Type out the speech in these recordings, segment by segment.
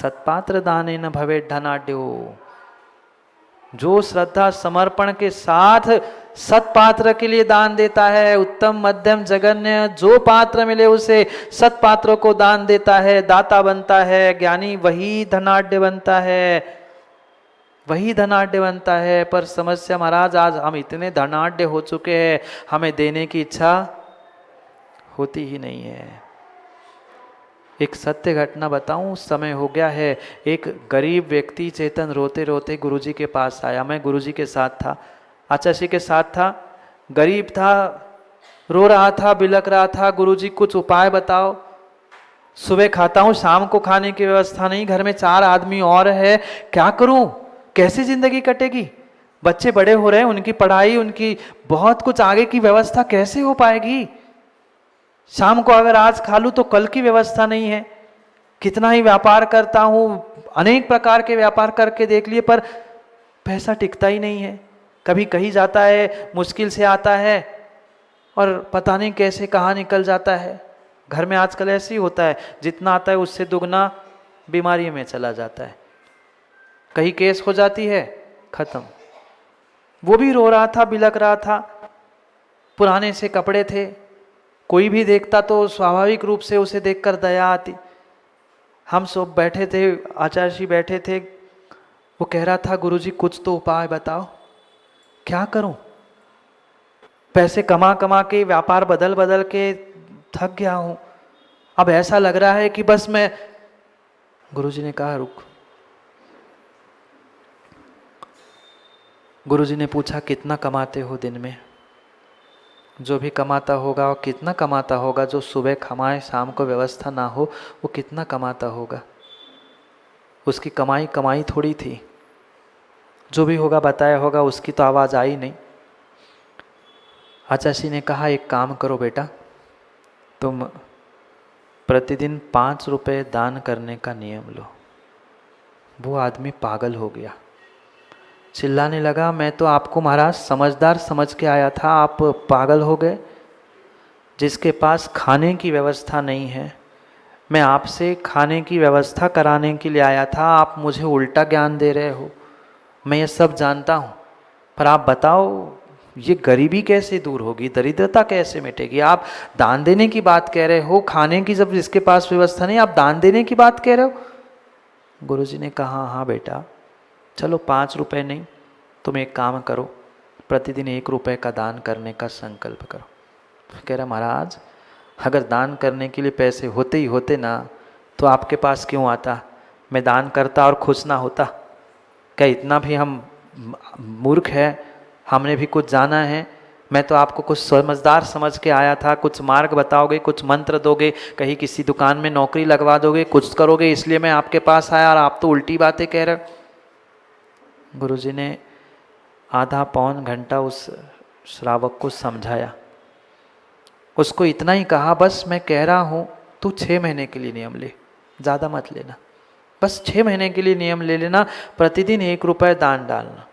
सत्पात्र दानेन भवेत् धनाढ्यो। जो श्रद्धा समर्पण के साथ सत्पात्र के लिए दान देता है, उत्तम मध्यम जघन्य जो पात्र मिले उसे सत्पात्रों को दान देता है, दाता बनता है, ज्ञानी वही धनाढ्य बनता है, वही धनाढ्य बनता है। पर समस्या महाराज, आज हम इतने धनाढ्य हो चुके हैं, हमें देने की इच्छा होती ही नहीं है। एक सत्य घटना बताऊं, उस समय हो गया है, एक गरीब व्यक्ति चेतन रोते रोते गुरुजी के पास आया। मैं गुरुजी के साथ था, आचार्य के साथ था। गरीब था, रो रहा था, बिलक रहा था, गुरुजी कुछ उपाय बताओ। सुबह खाता हूं, शाम को खाने की व्यवस्था नहीं, घर में 4 आदमी और है, क्या करूं, कैसे जिंदगी कटेगी? बच्चे बड़े हो रहे हैं, उनकी पढ़ाई, उनकी बहुत कुछ आगे की व्यवस्था कैसे हो पाएगी? शाम को अगर आज खा लूं तो कल की व्यवस्था नहीं है। कितना ही व्यापार करता हूं, अनेक प्रकार के व्यापार करके देख लिए, पर पैसा टिकता ही नहीं है। कभी कहीं जाता है, मुश्किल से आता है और पता नहीं कैसे कहाँ निकल जाता है। घर में आजकल ऐसे ही होता है, जितना आता है उससे दुगना बीमारी में चला जाता है। कहीं केस हो जाती है, खत्म। वो भी रो रहा था, बिलक रहा था। पुराने से कपड़े थे, कोई भी देखता तो स्वाभाविक रूप से उसे देखकर दया आती। हम सब बैठे थे, आचार्य जी बैठे थे। वो कह रहा था, गुरुजी कुछ तो उपाय बताओ, क्या करूं? पैसे कमा कमा के, व्यापार बदल बदल के थक गया हूं। अब ऐसा लग रहा है कि बस मैं। गुरुजी ने कहा रुक। गुरुजी ने पूछा, कितना कमाते हो दिन में? जो भी कमाता होगा वो कितना कमाता होगा? जो सुबह कमाए शाम को व्यवस्था ना हो, वो कितना कमाता होगा? उसकी कमाई कमाई थोड़ी थी, जो भी होगा बताया होगा, उसकी तो आवाज़ आई नहीं। आचार्य ने कहा, एक काम करो बेटा, तुम प्रतिदिन 5 रुपये दान करने का नियम लो। वो आदमी पागल हो गया, चिल्लाने लगा, मैं तो आपको महाराज समझदार समझ के आया था, आप पागल हो गए? जिसके पास खाने की व्यवस्था नहीं है, मैं आपसे खाने की व्यवस्था कराने के लिए आया था, आप मुझे उल्टा ज्ञान दे रहे हो। मैं ये सब जानता हूँ, पर आप बताओ ये गरीबी कैसे दूर होगी, दरिद्रता कैसे मिटेगी? आप दान देने की बात कह रहे हो, खाने की जब जिसके पास व्यवस्था नहीं, आप दान देने की बात कह रहे हो? गुरुजी ने कहा, हाँ बेटा, चलो 5 रुपये नहीं, तुम एक काम करो, प्रतिदिन 1 रुपये का दान करने का संकल्प करो। कह रहा, महाराज अगर दान करने के लिए पैसे होते ही होते ना, तो आपके पास क्यों आता? मैं दान करता और खुश ना होता? क्या इतना भी हम मूर्ख है? हमने भी कुछ जाना है? मैं तो आपको कुछ समझदार समझ के आया था, कुछ मार्ग बताओगे, कुछ मंत्र दोगे, कहीं किसी दुकान में नौकरी लगवा दोगे, कुछ करोगे, इसलिए मैं आपके पास आया, और आप तो उल्टी बातें कह रहे हो। गुरुजी ने आधा पौन घंटा उस श्रावक को समझाया। उसको इतना ही कहा, बस मैं कह रहा हूँ तू 6 महीने के लिए नियम ले, ज़्यादा मत लेना, बस 6 महीने के लिए नियम ले लेना, प्रतिदिन 1 रुपये दान डालना।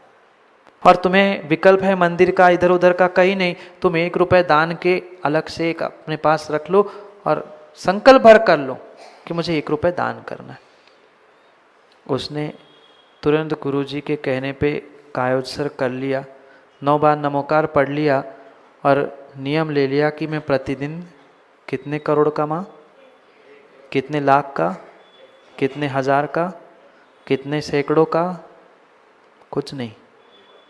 और तुम्हें विकल्प है मंदिर का, इधर उधर का, कहीं नहीं, तुम 1 रुपये दान के अलग से एक अपने पास रख लो और संकल्प भर कर लो कि मुझे 1 रुपये दान करना है। उसने तुरंत गुरुजी के कहने पे कायोत्सर्ग कर लिया, 9 बार नमोकार पढ़ लिया और नियम ले लिया कि मैं प्रतिदिन कितने करोड़ का माँ, कितने लाख का, कितने हजार का, कितने सैकड़ों का, कुछ नहीं,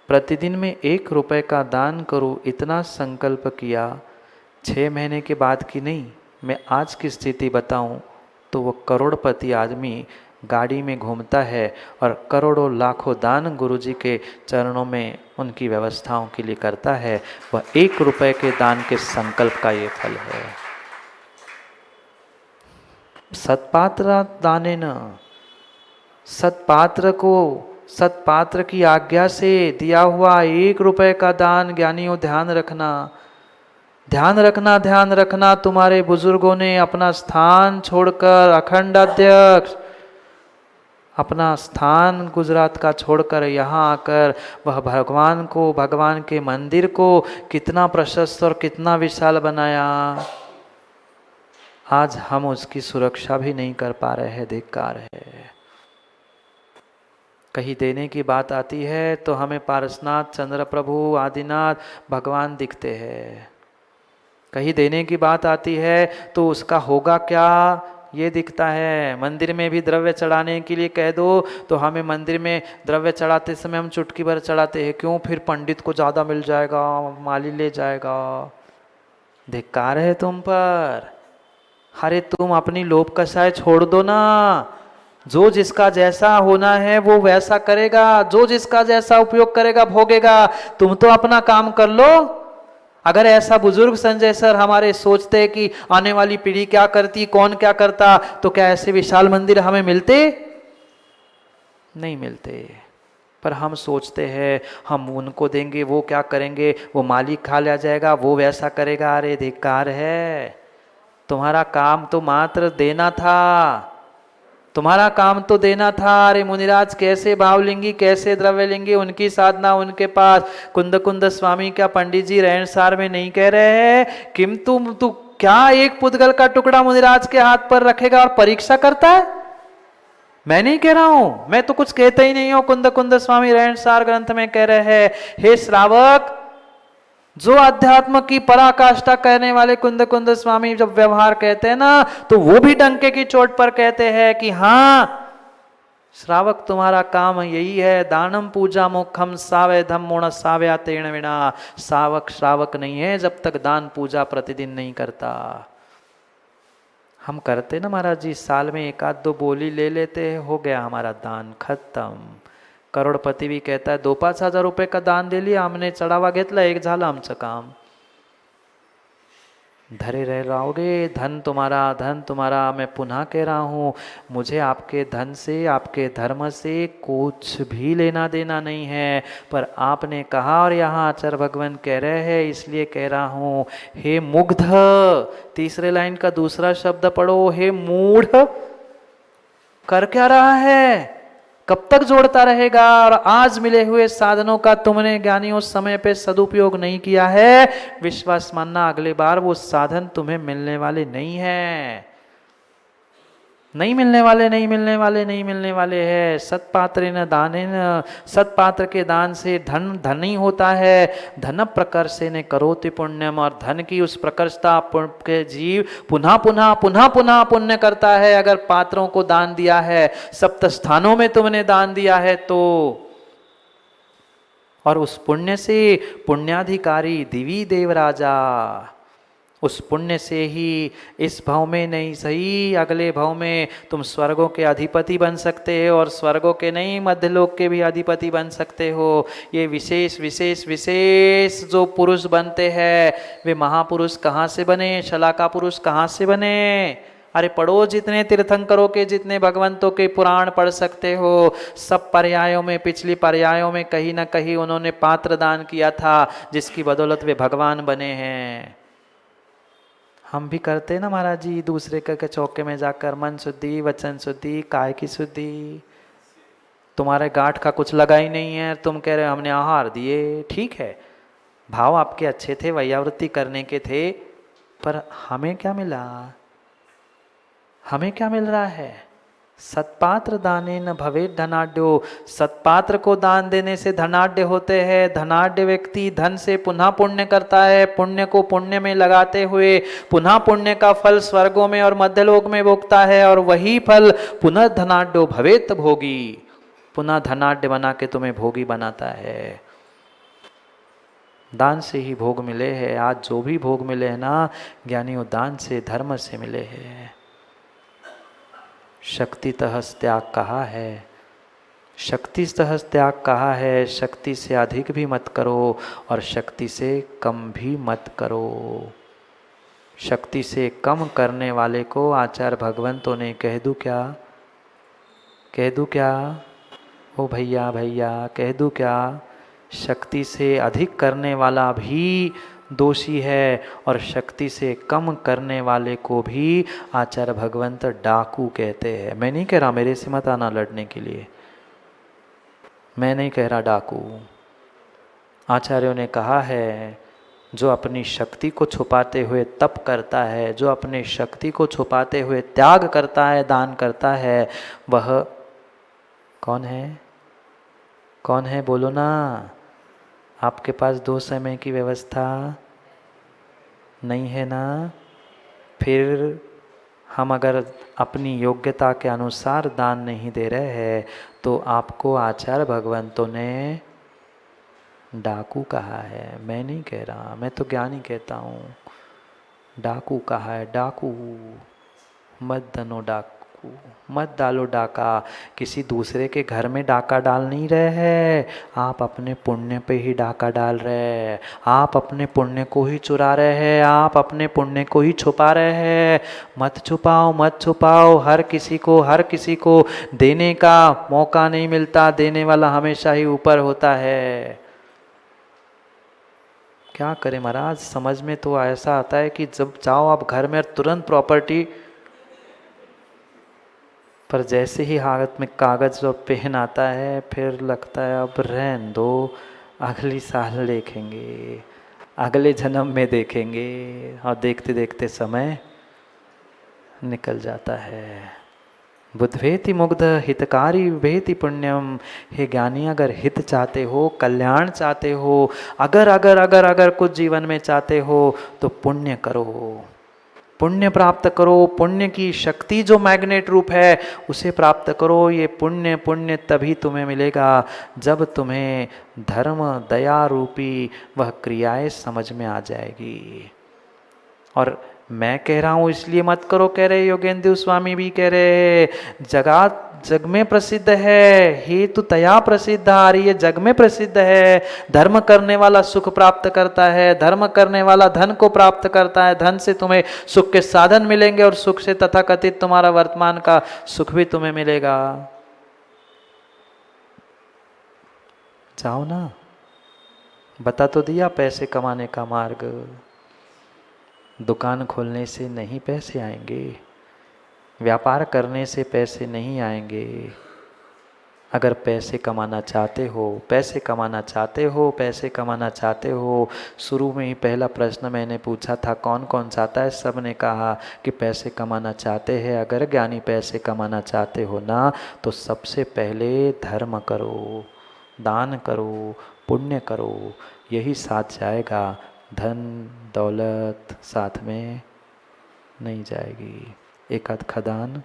प्रतिदिन में 1 रुपये का दान करूँ, इतना संकल्प किया। 6 महीने के बाद की नहीं, मैं आज की स्थिति बताऊं तो वो करोड़पति आदमी गाड़ी में घूमता है और करोड़ों लाखों दान गुरुजी के चरणों में उनकी व्यवस्थाओं के लिए करता है। वह 1 रुपये के दान के संकल्प का ये फल है। सत्पात्र दाने न, सत्पात्र को सत्पात्र की आज्ञा से दिया हुआ 1 रुपये का दान, ज्ञानियों ध्यान रखना, ध्यान रखना, ध्यान रखना। तुम्हारे बुजुर्गों ने अपना स्थान छोड़कर, अखंड अध्यक्ष अपना स्थान गुजरात का छोड़कर यहाँ आकर वह भगवान को, भगवान के मंदिर को कितना प्रशस्त और कितना विशाल बनाया। आज हम उसकी सुरक्षा भी नहीं कर पा रहे हैं, धिक्कार है। कहीं देने की बात आती है तो हमें पारसनाथ, चंद्र प्रभु, आदिनाथ, भगवान दिखते हैं। कहीं देने की बात आती है तो उसका होगा क्या ये दिखता है। मंदिर में भी द्रव्य चढ़ाने के लिए कह दो तो हमें मंदिर में द्रव्य चढ़ाते समय हम चुटकी भर चढ़ाते हैं। क्यों? फिर पंडित को ज़्यादा मिल जाएगा, माली ले जाएगा। धिक्कार है तुम पर। अरे तुम अपनी लोभ कषाय छोड़ दो ना। जो जिसका जैसा होना है वो वैसा करेगा, जो जिसका जैसा उपयोग करेगा भोगेगा। तुम तो अपना काम कर लो। अगर ऐसा बुजुर्ग संजय सर हमारे सोचते कि आने वाली पीढ़ी क्या करती, कौन क्या करता, तो क्या ऐसे विशाल मंदिर हमें मिलते? नहीं मिलते। पर हम सोचते हैं हम उनको देंगे, वो क्या करेंगे, वो मालिक खा लिया जाएगा, वो वैसा करेगा। अरे धिक्कार है। तुम्हारा काम तो मात्र देना था, तुम्हारा काम तो देना था। अरे मुनिराज कैसे भाव लेंगी, कैसे द्रव्य लेंगे, उनकी साधना उनके पास। कुंद कुंद स्वामी क्या पंडित जी रहन सार में नहीं कह रहे हैं किम तू क्या एक पुद्गल का टुकड़ा मुनिराज के हाथ पर रखेगा और परीक्षा करता है? मैं नहीं कह रहा हूं, मैं तो कुछ कहता ही नहीं हूं। कुंद कुंद स्वामी रहन सार ग्रंथ में कह रहे हैं, हे श्रावक, जो अध्यात्म की पराकाष्ठा कहने वाले कुंद कुंद स्वामी जब व्यवहार कहते हैं ना, तो वो भी डंके की चोट पर कहते हैं कि हाँ श्रावक तुम्हारा काम यही है। दानम पूजा मुखम सावे धम्मोण साव्या तेण विना। श्रावक श्रावक नहीं है जब तक दान पूजा प्रतिदिन नहीं करता। हम करते ना महाराज जी, साल में एक आध दो बोली ले लेते हैं, हो गया हमारा दान खत्म। करोड़पती भी कहता है 2-5 हजार रुपये का दान दिली, हमने चढावा घेतला, एक झालं आमचं काम। धरे रह रहोगे, धन तुम्हारा। मैं पुनः कह रहा हूँ, मुझे आपके धन से, आपके धर्म से कुछ भी लेना देना नहीं है। पर आपने कहा और यहाँ आचार्य भगवान कह रहे हैं, इसलिए कह रहा हूँ, हे मुग्ध, तीसरे लाइन का दूसरा शब्द पढ़ो, हे मूढ़, कर क्या रहा है? कब तक जोड़ता रहेगा? और आज मिले हुए साधनों का तुमने ज्ञानियों समय पे सदुपयोग नहीं किया है, विश्वास मानना अगले बार वो साधन तुम्हें मिलने वाले नहीं है। नहीं मिलने वाले हैं। सत्पात्र न दाने न, सत्पात्र के दान से धन ही होता है। धन प्रकर्षे ने करोति पुण्यम, और धन की उस प्रकर्षता के जीव पुनः पुण्य करता है। अगर पात्रों को दान दिया है, सप्त स्थानों में तुमने दान दिया है तो, और उस पुण्य से पुण्याधिकारी दिवी देवराजा, उस पुण्य से ही इस भाव में नहीं सही अगले भाव में तुम स्वर्गों के अधिपति बन सकते हो, और स्वर्गों के नहीं मध्यलोक के भी अधिपति बन सकते हो। ये विशेष विशेष विशेष जो पुरुष बनते हैं, वे महापुरुष कहाँ से बने, शलाका पुरुष कहाँ से बने? अरे पढ़ो, जितने तीर्थंकरों के, जितने भगवंतों के पुराण पढ़ सकते हो, सब पर्यायों में, पिछली पर्यायों में कहीं ना कहीं उन्होंने पात्र दान किया था, जिसकी बदौलत वे भगवान बने हैं। हम भी करते हैं ना महाराज जी, दूसरे के चौके में जाकर मन शुद्धि, वचन शुद्धि, काय की शुद्धि। तुम्हारे गांठ का कुछ लगा ही नहीं है, तुम कह रहे हो हमने आहार दिए। ठीक है, भाव आपके अच्छे थे, वैयावृत्ति करने के थे, पर हमें क्या मिला? हमें क्या मिल रहा है? सत्पात्र दाने न भवे धनाढ्यो। सत्पात्र को दान देने से धनाढ्य होते हैं। धनाढ्य व्यक्ति धन से पुनः पुण्य करता है, पुण्य को पुण्य में लगाते हुए पुनः पुण्य का फल स्वर्गों में और मध्यलोक में भोगता है, और वही फल पुनः धनाढ्यो भवेत भोगी, पुनः धनाढ्य बना के तुम्हें भोगी बनाता है। दान से ही भोग मिले हैं। आज जो भी भोग मिले हैं ना ज्ञानियों, दान से, धर्म से मिले हैं। शक्तितः त्याग कहा है, शक्तितः त्याग कहा है। शक्ति से अधिक भी मत करो और शक्ति से कम भी मत करो। शक्ति से कम करने वाले को आचार्य भगवंतों ने कह दूं क्या ओ भैया कह दूं क्या? शक्ति से अधिक करने वाला भी दोषी है, और शक्ति से कम करने वाले को भी आचार्य भगवंत डाकू कहते हैं। मैं नहीं कह रहा, मेरे से मत आना लड़ने के लिए, मैं नहीं कह रहा डाकू। आचार्यों ने कहा है, जो अपनी शक्ति को छुपाते हुए तप करता है, जो अपनी शक्ति को छुपाते हुए त्याग करता है, दान करता है, वह कौन है? कौन है बोलो ना। आपके पास 2 समय की व्यवस्था नहीं है ना। फिर हम अगर अपनी योग्यता के अनुसार दान नहीं दे रहे हैं तो आपको आचार्य भगवंतों ने डाकू कहा है। मैं नहीं कह रहा, मैं तो ज्ञानी कहता हूँ। डाकू कहा है, डाकू। मत दनो डाकू, मत डालो डाका। किसी दूसरे के घर में डाका डाल नहीं रहे हैं, आप अपने पुण्य पे ही डाका डाल रहे हैं। आप अपने पुण्य को ही चुरा रहे हैं, आप अपने पुण्य को ही छुपा रहे हैं। मत छुपाओ, मत छुपाओ। हर किसी को देने का मौका नहीं मिलता, देने वाला हमेशा ही ऊपर होता है। क्या करें महाराज, समझ में तो ऐसा आता है कि जब जाओ आप घर में तुरंत प्रॉपर्टी, पर जैसे ही हाथ में कागज और पेन आता है फिर लगता है अब रहन दो, अगली साल देखेंगे, अगले जन्म में देखेंगे। और देखते देखते समय निकल जाता है। बुद्धवेति मुग्ध हितकारी विभेति पुण्यम। हे ज्ञानी, अगर हित चाहते हो, कल्याण चाहते हो, अगर कुछ जीवन में चाहते हो तो पुण्य करो, पुण्य प्राप्त करो। पुण्य की शक्ति जो मैग्नेट रूप है उसे प्राप्त करो। ये पुण्य पुण्य तभी तुम्हें मिलेगा जब तुम्हें धर्म दया रूपी वह क्रियाएं समझ में आ जाएगी। और मैं कह रहा हूं इसलिए मत करो कह रहे, योगेंद्र स्वामी भी कह रहे, जग में प्रसिद्ध है, हेतु तया प्रसिद्ध आ रही है, जग में प्रसिद्ध है। धर्म करने वाला सुख प्राप्त करता है, धर्म करने वाला धन को प्राप्त करता है, धन से तुम्हें सुख के साधन मिलेंगे और सुख से तथाकथित तुम्हारा वर्तमान का सुख भी तुम्हें मिलेगा। जाओ ना, बता तो दिया पैसे कमाने का मार्ग। दुकान खोलने से नहीं पैसे आएंगे, व्यापार करने से पैसे नहीं आएंगे। अगर पैसे कमाना चाहते हो, पैसे कमाना चाहते हो, पैसे कमाना चाहते हो, शुरू में ही पहला प्रश्न मैंने पूछा था कौन कौन चाहता है, सब ने कहा कि पैसे कमाना चाहते हैं। अगर ज्ञानी पैसे कमाना चाहते हो ना तो सबसे पहले धर्म करो, दान करो, पुण्य करो, यही साथ जाएगा। धन दौलत साथ में नहीं जाएगी। एक आध खदान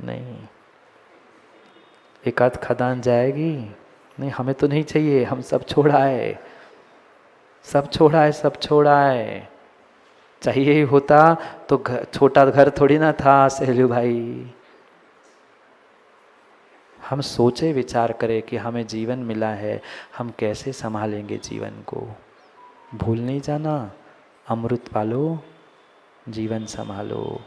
नहीं, एक आध खदान जाएगी नहीं, हमें तो नहीं चाहिए, हम सब छोड़ा है, सब छोड़ा है, सब छोड़ा है। चाहिए ही होता तो छोटा घर थोड़ी ना था सहेलू भाई। हम सोचे विचार करें कि हमें जीवन मिला है, हम कैसे संभालेंगे जीवन को। भूल नहीं जाना, अमृत पालो, जीवन संभालो।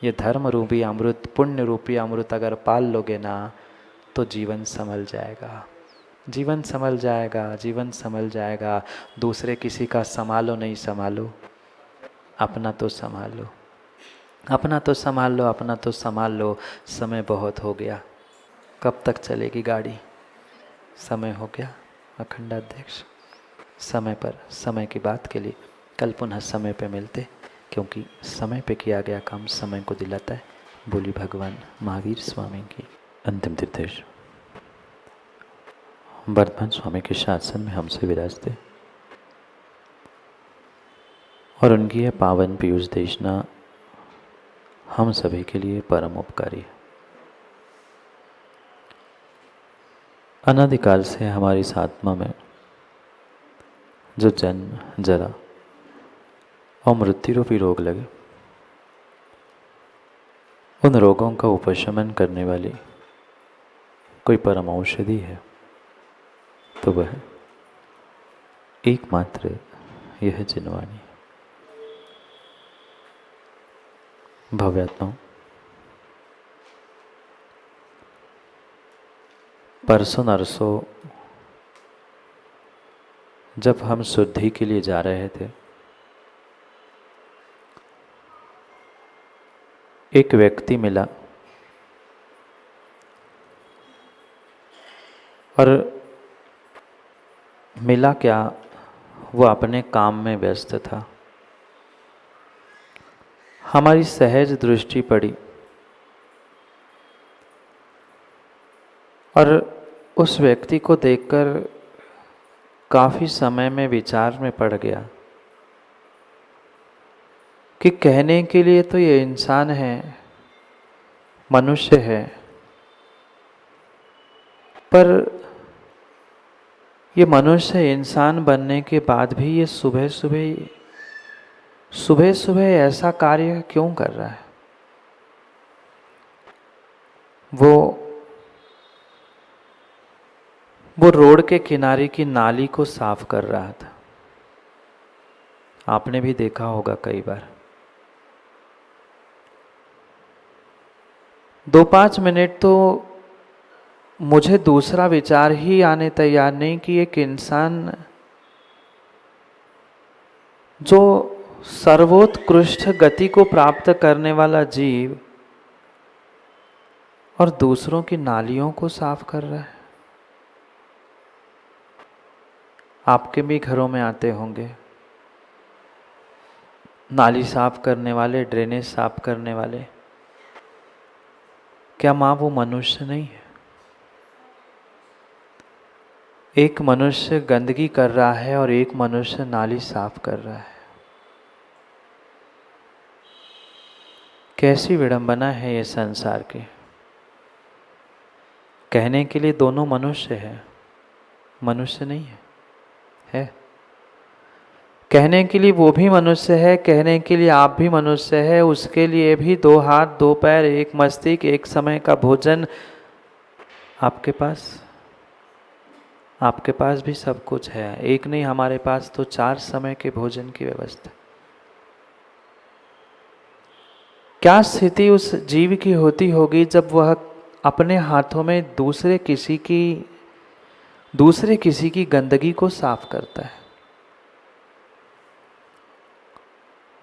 ये धर्म रूपी अमृत, पुण्य रूपी अमृत अगर पाल लोगे ना तो जीवन संभल जाएगा, जीवन संभल जाएगा, जीवन संभल जाएगा। दूसरे किसी का संभालो नहीं संभालो, अपना तो संभालो, अपना तो संभाल लो, अपना तो संभाल लो। समय बहुत हो गया, कब तक चलेगी गाड़ी? समय हो गया अखंडाध्यक्ष। समय पर, समय की बात के लिए कल पुनः समय पे मिलते, क्योंकि समय पे किया गया काम समय को दिलाता है। बोली भगवान महावीर स्वामी की। अंतिम निर्देश वर्धमान स्वामी के शासन में हमसे विराजते और उनकी यह पावन पीयूष देशना हम सभी के लिए परम उपकारी है। अनादिकाल से हमारी इस आत्मा में जो जन्म जरा और मृत्यु रूपी रोग लगे, उन रोगों का उपशमन करने वाली कोई परम औषधि है तो वह एकमात्र यह जिनवाणी। भव्यात्माओं, परसों नरसों जब हम शुद्धि के लिए जा रहे थे, एक व्यक्ति मिला और मिला क्या, वो अपने काम में व्यस्त था। हमारी सहज दृष्टि पड़ी और उस व्यक्ति को देखकर काफी समय में विचार में पड़ गया कि कहने के लिए तो ये इंसान है, मनुष्य है, पर ये मनुष्य इंसान बनने के बाद भी ये सुबह सुबह ऐसा कार्य क्यों कर रहा है। वो रोड के किनारे की नाली को साफ कर रहा था। आपने भी देखा होगा कई बार। 2-5 मिनट तो मुझे दूसरा विचार ही आने तैयार नहीं कि एक इंसान जो सर्वोत्कृष्ट गति को प्राप्त करने वाला जीव और दूसरों की नालियों को साफ कर रहा है। आपके भी घरों में आते होंगे नाली साफ करने वाले, ड्रेनेज साफ करने वाले। क्या माँ वो मनुष्य नहीं है? एक मनुष्य गंदगी कर रहा है और एक मनुष्य नाली साफ कर रहा है। कैसी विडंबना है ये संसार की। कहने के लिए दोनों मनुष्य है, मनुष्य नहीं है, है। कहने के लिए वो भी मनुष्य है, कहने के लिए आप भी मनुष्य है। उसके लिए भी 2 हाथ 2 पैर, एक मस्तिष्क, एक समय का भोजन। आपके पास भी सब कुछ है। एक नहीं, हमारे पास तो 4 समय के भोजन की व्यवस्था। क्या स्थिति उस जीव की होती होगी जब वह अपने हाथों में दूसरे किसी की गंदगी को साफ करता है।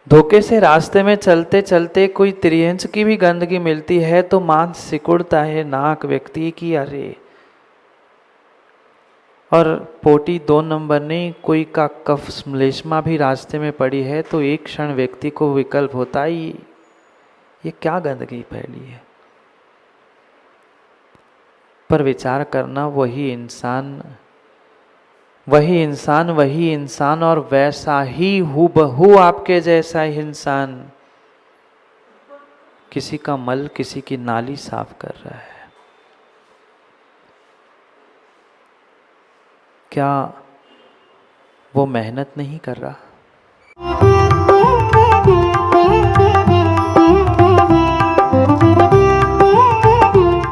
धोखे से रास्ते में चलते चलते कोई 3 इंच की भी गंदगी मिलती है तो मांस सिकुड़ता है नाक व्यक्ति की, अरे। और पोटी 2 नंबर नहीं, कोई का कफ श्लेष्मा भी रास्ते में पड़ी है तो एक क्षण व्यक्ति को विकल्प होता है, ये क्या गंदगी फैली है। पर विचार करना, वही इंसान और वैसा ही हूबहू आपके जैसा ही इंसान किसी का मल, किसी की नाली साफ कर रहा है। क्या वो मेहनत नहीं कर रहा?